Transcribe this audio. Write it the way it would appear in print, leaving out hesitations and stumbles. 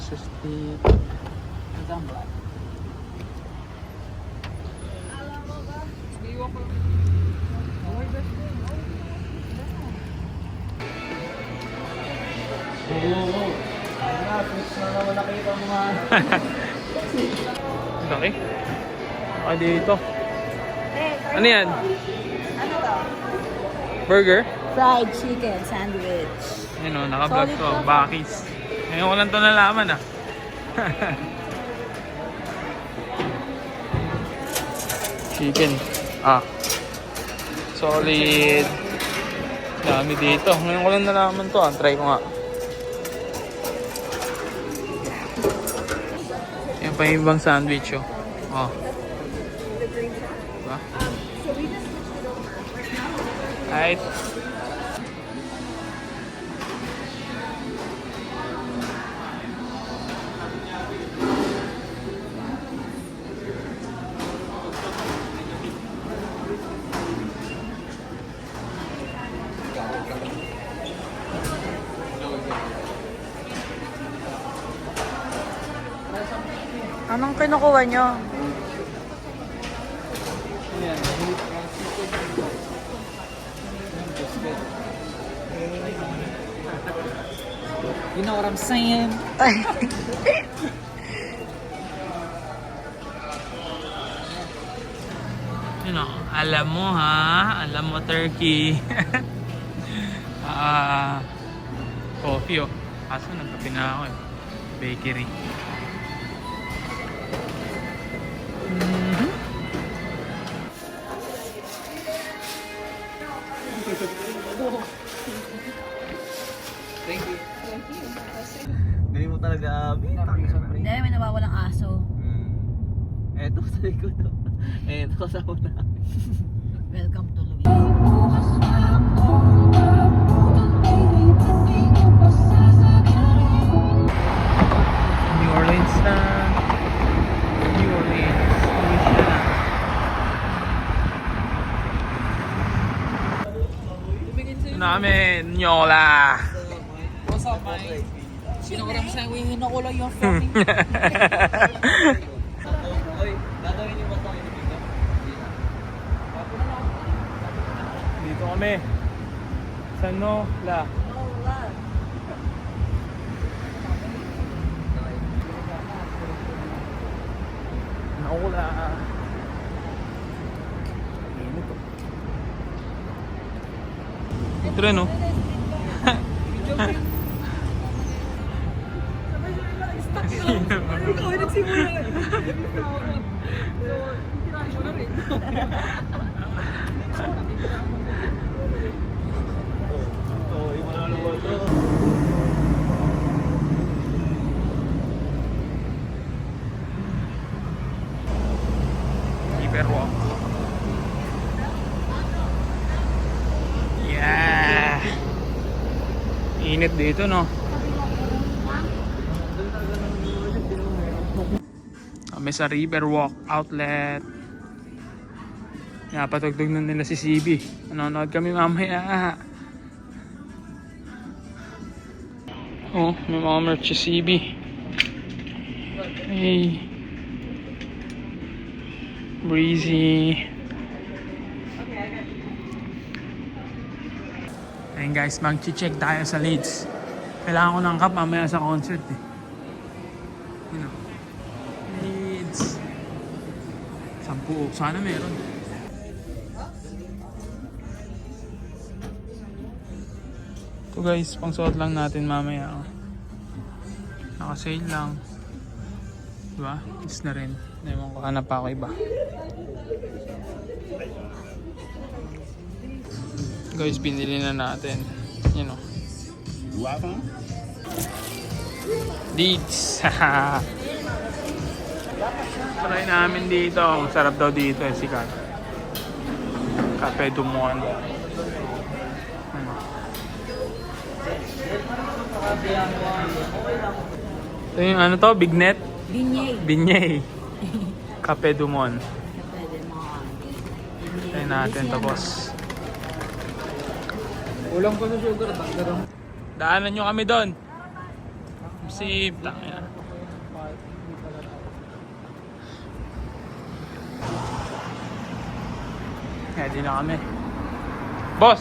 stick. Okay. Okay dito. Ano yan? Ano to? Burger? Fried chicken sandwich. Ayun o, naka-vlog Solid to. to. Bakis. Ngayon ko lang ito nalaman ah. Chicken. Ah. Solid. Dami dito. Ngayon ko lang nalaman to ah. Try ko nga. Yan pa yung ibang sandwich oh. Oh. Diba? Right. Anong kinukuha nyo? You know what I'm saying? You know, alam mo ha, alam mo turkey. Coffee oh. Kaso nagkape na ako eh. Bakery. Thank you. Galing mo talaga, Abi. Hindi, may nawawalang aso. Eto sa likod. Eto kasama na. Welcome to Louis. New Orleans na. New Orleans. Louisiana. Ito namin, Nyola. What's up, Mike? You know what I'm saying? We know all of your family. Oy, gagawin yung batang inibigan. Dito kami. Sa Nola. Nola. Ito rin, no? Ikaw, nagsimula eh. So, tirahin mo na rin. Oh, yung malalawa to. Riverwalk. Yeah! Init dito, no? Kami sa Riverwalk Outlet. Napatugtog na nila si CB. Nanonood kami mamaya. Oh, may mga merch si CB. Hey. Breezy. Ayun guys, mag-check tayo sa Leeds. Kailangan ko ng cup mamaya sa concert eh. You know. Leeds. 10. Sana meron. Ito guys, pang suot lang natin mamaya. Oh. Naka-sale lang. Diba? Kiss na rin. Ewan ko, hanap pa ako iba. Guys, binili na natin. You know. Leeds. Try namin dito. Ang sarap daw dito eh, sikat. Cafe Dumont. Ito yung ano to? Bignet? Binyay. Binyay. Cafe Dumont. Pwede mo. Try natin to, boss. Ulang ko sa sugar. Daanan nyo kami doon. Si tangina. Ready na kami. Boss!